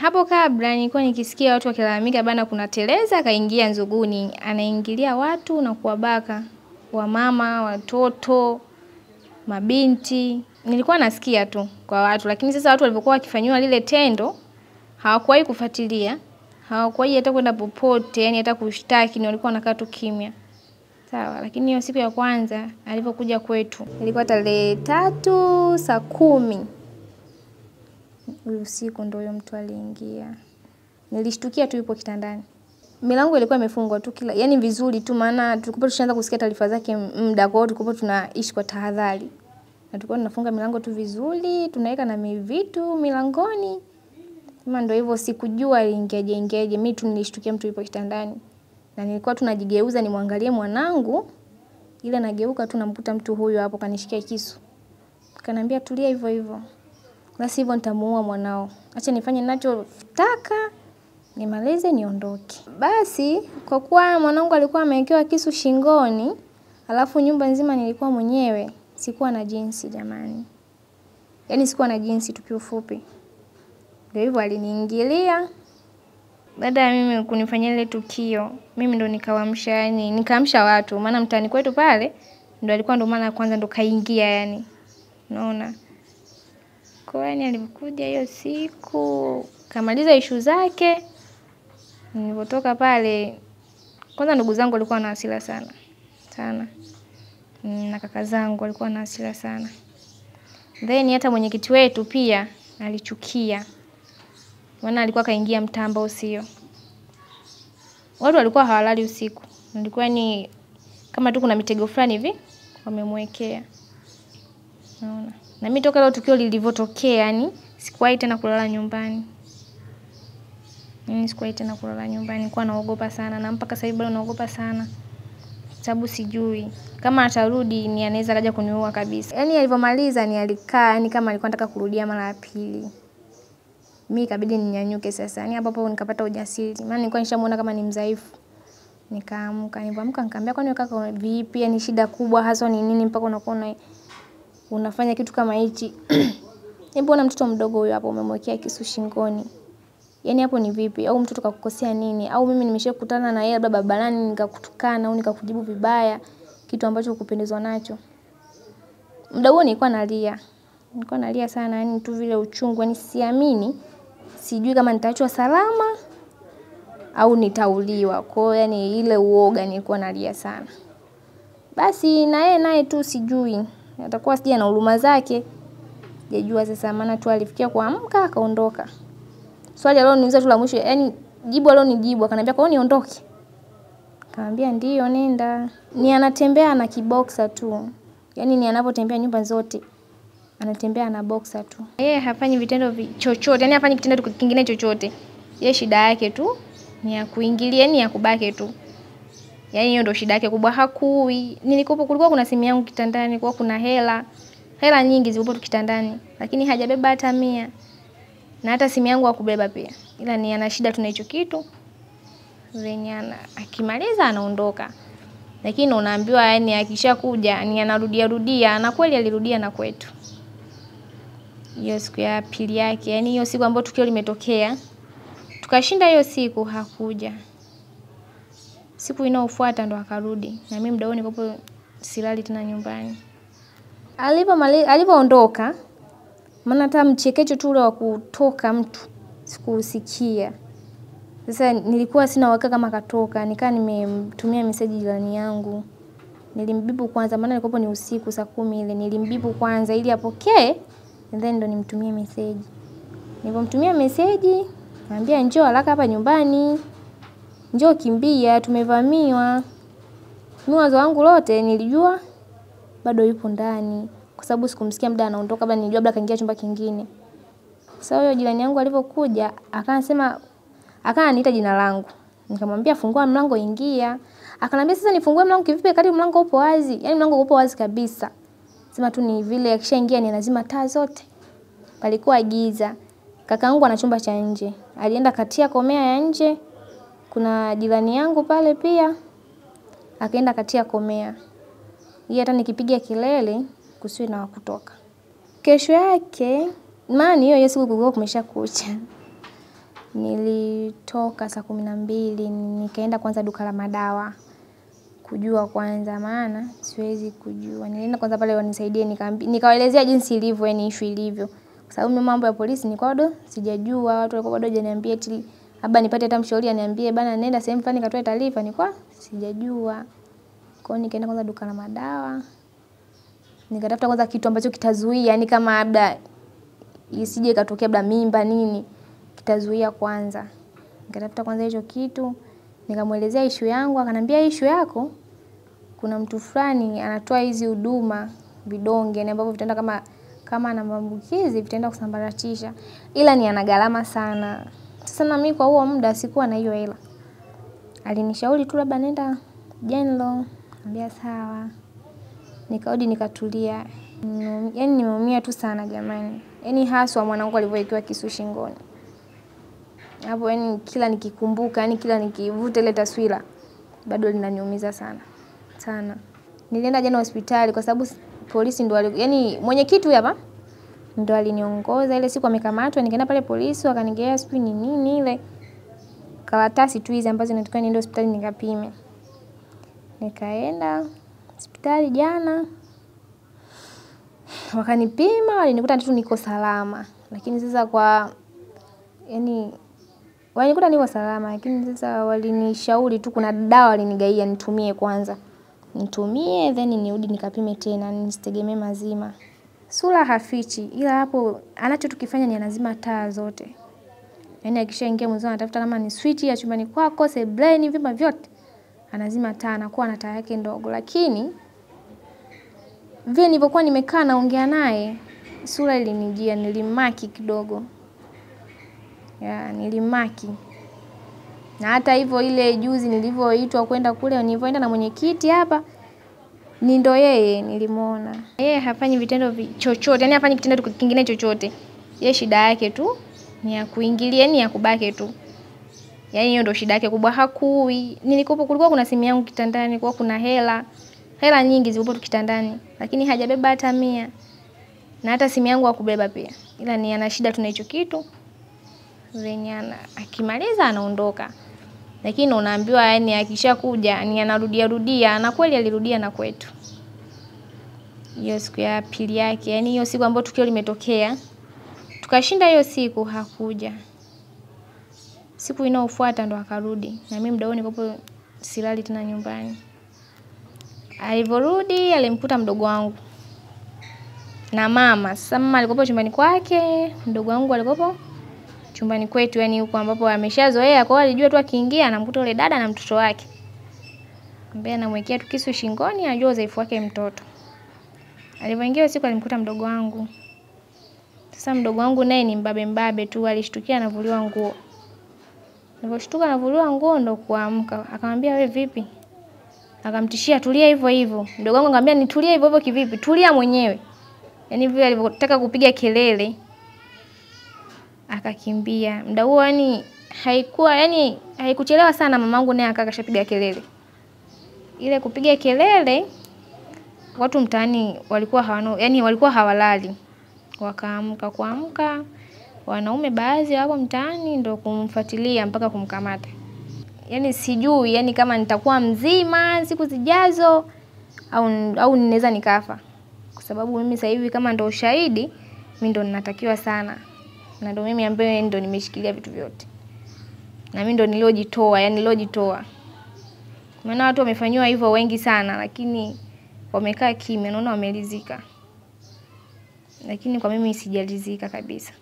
Hapo kabla nilikuwa nikisikia watu wakilalamika bana kuna teleza kaingia Nzuguni, anaingilia watu na kuwabaka, wamama, watoto, mabinti. Nilikuwa nasikia tu kwa watu, lakini sasa watu walipokuwa wakifanywa lile tendo hawakuwahi kufuatilia, hawakuwahi hata kwenda popote, yani hata kushtaki, walikuwa wanakaa tu kimya. Sawa, lakini hiyo siku ya kwanza alipokuja kwetu ilikuwa tarehe 3 saa 10. Usiku ndio huyo mtu aliingia. Nilishtukia tu yupo kitandani. Milango ilikuwa imefungwa tu kila, yani vizuri tu, maana tulikuwa tushaanza kusikia taarifa zake muda, kwa hiyo tulikuwa tunaishi kwa tahadhari. Na tulikuwa tunafunga milango tu vizuri, tunaweka na vitu milangoni. Kama ndio hivyo, sikujua ingeje. Mimi tu nilishtukia mtu yupo kitandani. Na nilikuwa tunajigeuza nimwangalie mwanangu, ile nageuka tu namkuta mtu huyo hapo kanishikia kisu. Kananiambia tulia hivyo hivyo. Basi hivyo nitamuua mwanao. Acha nifanye ninachotaka, nimalize niondoke. Basi kwa kuwa mwanangu alikuwa amewekewa kisu shingoni, alafu nyumba nzima nilikuwa mwenyewe, sikuwa na jinsi jamani. Yaani sikuwa na jinsi tu kiufupi. Ndio hivyo aliniingilia. Baada ya mimi kunifanyia ile tukio, mimi ndo nikawaamsha, yani nikaamsha watu, maana mtaani kwetu pale ndo alikuwa ndo mara ya kwanza ndo kaingia yani. Unaona? Kwa yani alikuja hiyo siku, kamaliza issue zake. Nilipotoka pale, kwanza ndugu zangu walikuwa na hasira sana. Sana. Na kaka zangu walikuwa na hasira sana. Then hata mwenyekiti wetu pia alichukia. Maana alikuwa kaingia mtaa ambao sio. Watu walikuwa hawalali usiku. Nilikuwa ni kama tu kuna mitego fulani hivi wamemwekea. Unaona? Na mimi toka leo tukio lilivyotokea, yani sikuwahi tena kulala nyumbani. Sikuwahi tena kulala nyumbani, nilikuwa naogopa sana, na mpaka sasa hivi bado naogopa sana. Sababu sijui kama atarudi ni anaweza kaja kuniua kabisa. Yani alivyomaliza ni alikaa, yani kama alikuwa anataka kurudia mara ya pili. Mimi ikabidi ninyanyuke sasa. Yani hapo nikapata ujasiri. Maana nilikuwa nishamuona kama ni mdhaifu. Nikaamka, nikamwambia kwani kaka vipi? Yani shida kubwa hasa ni nini mpaka unakuwa unafanya kitu kama hichi? Mbona mtoto mdogo huyo hapo umemwekea kisu shingoni? Yani hapo ni vipi? Au mtoto kakukosea nini? Au mimi nimeshakutana na yeye labda barabarani nikakutukana au nikakujibu vibaya, kitu ambacho hukupendezwa nacho? Muda huo nilikuwa nalia. Nilikuwa nalia sana, yani tu vile uchungu, yani siamini. Sijui kama nitaachwa salama au nitauliwa. Kwa hiyo yani ile uoga nilikuwa nalia sana. Basi naye tu sijui. Atakuwa sija na huruma zake. Sijajua sasa, maana tu alifikia kuamka akaondoka. Swali aliloniuliza tu la mwisho, yani jibu alilonijibu akaniambia kwa nini niondoke? Nikamwambia ndio nenda. Ni anatembea na kiboxer tu. Yani ni anapotembea nyumba zote anatembea na boxer tu. Yeye hafanyi vitendo chochote, yani hafanyi kitendo kingine chochote. Yeye shida yake tu ni ya kuingilia, yani ya kubake tu. Yani hiyo ndio shida yake kubwa, hakui. Kulikuwa kuna simu yangu kitandani, kulikuwa kuna hela nyingi zilipo kitandani, lakini hajabeba hata 100. Na hata simu yangu hakubeba pia. Ila ni ana shida tu na hicho kitu. Zenyana akimaliza anaondoka. Lakini unaambiwa yani akishakuja ni anarudia, na kweli alirudia na kwetu. Hiyo siku ya pili yake, yani hiyo siku ambayo tukio limetokea, tukashinda hiyo siku hakuja. Siku inayofuata ndo akarudi. Na mimi muda huo nilikuwa silali tena nyumbani. Alipoondoka, maana hata mchekecho tu ule wa kutoka mtu sikusikia. Sasa nilikuwa sina uhakika kama katoka, nikaa nimemtumia message jirani yangu. Nilimbipu kwanza, maana ilikuwa ni usiku saa 10 ile. Nilimbipu kwanza ili apokee, and then ndo nimtumie message. Nilipomtumia message, nikamwambia njoo haraka hapa nyumbani. Njoo kimbia, tumevamiwa. Mimi wazo wangu lote nilijua bado yupo ndani, kwa sababu sikumsikia muda anaondoka, bali nilijua labda kaingia chumba kingine. Sasa huyo jirani yangu alipokuja, akaniita jina langu. Nikamwambia fungua mlango ingia. Akaniambia sasa nifungue mlango kivipi kati mlango upo wazi? Yaani mlango upo wazi kabisa. Sema tu ni vile akishaingia ni lazima taa zote. Palikuwa giza. Kakaangu ana chumba cha nje. Alienda katia komea ya nje. Kuna jirani yangu pale pia. Akaenda katia komea. Yeye hata nikipiga kelele kusiwe na kutoka. Kesho yake, maana hiyo siku kulikuwa kumeshakucha. Nilitoka saa 12 nikaenda kwanza duka la madawa kujua kwanza, maana siwezi kujua. Nilienda kwanza pale wanisaidie, nikawaelezea jinsi ilivyo, yani issue ilivyo. Kwa sababu mimi mambo ya polisi nilikuwa bado sijajua, watu walikuwa bado hajaniambia eti labda nipate hata mshauri aniambie bana nenda sehemu fulani katoe taarifa, nilikuwa sijajua. Kwa hiyo nikaenda kwanza duka la madawa. Nikatafuta kwanza kitu ambacho kitazuia, yani kama labda isije ikatokea labda mimba nini, kitazuia kwanza. Nikatafuta kwanza hicho kitu, nikamuelezea issue yangu, akaniambia issue yako kuna mtu fulani anatoa hizi huduma vidonge, na ambavyo vitaenda kama na maambukizi vitaenda kusambaratisha, ila ni ana gharama sana. Sasa na mimi kwa huo muda sikuwa na hiyo hela. Alinishauri tu labda nenda General, nikamwambia sawa. Nikarudi nikatulia. Yani nimeumia tu sana jamani. Yani haswa mwanangu alivyowekewa kisu shingoni. Hapo yani kila nikikumbuka, yani kila nikivuta ile taswira bado linaniumiza sana. Sana. Nilienda jana hospitali kwa sababu polisi ndo yani mwenyekiti huyu hapa ndo aliniongoza ile siku amekamatwa, nikaenda pale polisi wakanigea sijui ni nini ile karatasi tu hizi ambazo nilikuwa niende hospitali nikapime. Nikaenda hospitali jana. Wakanipima, walinikuta tu niko salama. Lakini sasa yani walinikuta niko salama, lakini sasa walinishauri tu kuna dawa walinigaia nitumie kwanza. Nitumie then nirudi nikapime tena, nisitegemee mazima. Sura hafichi, ila hapo anachotukifanya ni anazima taa zote. Yani akishaingia mwanzo anatafuta kama ni switch ya chumbani kwako, sebuleni, vyumba vyote. Anazima taa, anakuwa na taa yake ndogo, lakini vile nilipokuwa nimekaa naongea naye, sura ilinijia, nilimaki kidogo. Nilimaki. Na hata hivyo ile juzi nilivyoitwa kwenda kule, nilivyoenda na mwenyekiti hapa, ni ndo yeye nilimuona. Yeye hafanyi vitendo chochote, yani hafanyi kitendo kingine chochote. Yeye shida yake tu ni ya kuingilia, ni ya kubaki tu. Yani hiyo ndo shida yake kubwa, hakui. Kulikuwa kuna simu yangu kitandani, kulikuwa kuna hela nyingi zilikuwa tu kitandani, lakini hajabeba hata 100. Na hata simu yangu hakubeba pia. Ila ni ana shida tu na hicho kitu. Zenyana akimaliza anaondoka. Lakini unaambiwa yani akishakuja ni anarudia na kweli alirudia na kwetu. Hiyo siku ya pili yake, yani hiyo siku ambayo tukio limetokea, tukashinda hiyo siku hakuja. Siku inayofuata ndo akarudi. Na mimi muda huo nilikuwa silali tena nyumbani. Alivyorudi alimkuta mdogo wangu na mama. Sasa mama alikuwa chumbani kwake, mdogo wangu alikuwa chumbani kwetu, yani huko ambapo ameshazoea. Kwa hiyo alijua tu akiingia anamkuta yule dada na mtoto wake. Ambaye anamwekea tu kisu shingoni, anajua udhaifu wake mtoto. Alivyoingia siku alimkuta mdogo wangu. Sasa mdogo wangu naye ni mbabe tu, alishtukia anavuliwa nguo. Aliposhtuka anavuliwa nguo ndo kuamka. Akamwambia wewe vipi? Akamtishia tulia hivyo hivyo. Mdogo wangu akamwambia nitulie hivyo hivyo kivipi? Tulia mwenyewe. Yani vile alipotaka kupiga kelele akakimbia. Muda huo yani haikuchelewa sana, mamangu naye akakashapiga kelele. Ile kupiga kelele watu mtaani walikuwa hawalali. Kuamka wanaume baadhi wako mtaani ndo kumfuatilia mpaka kumkamata. Yani sijui yani kama nitakuwa mzima siku zijazo au ninaweza nikafa. Kwa sababu mimi sasa hivi kama ndo ushahidi, mimi ndo ninatakiwa sana. Na ndo mimi ambaye ndo nimeshikilia vitu vyote. Na mimi ndo niliojitoa. Maana watu wamefanywa hivyo wengi sana, lakini wamekaa kimya, naona wamelizika. Lakini kwa mimi sijalizika kabisa.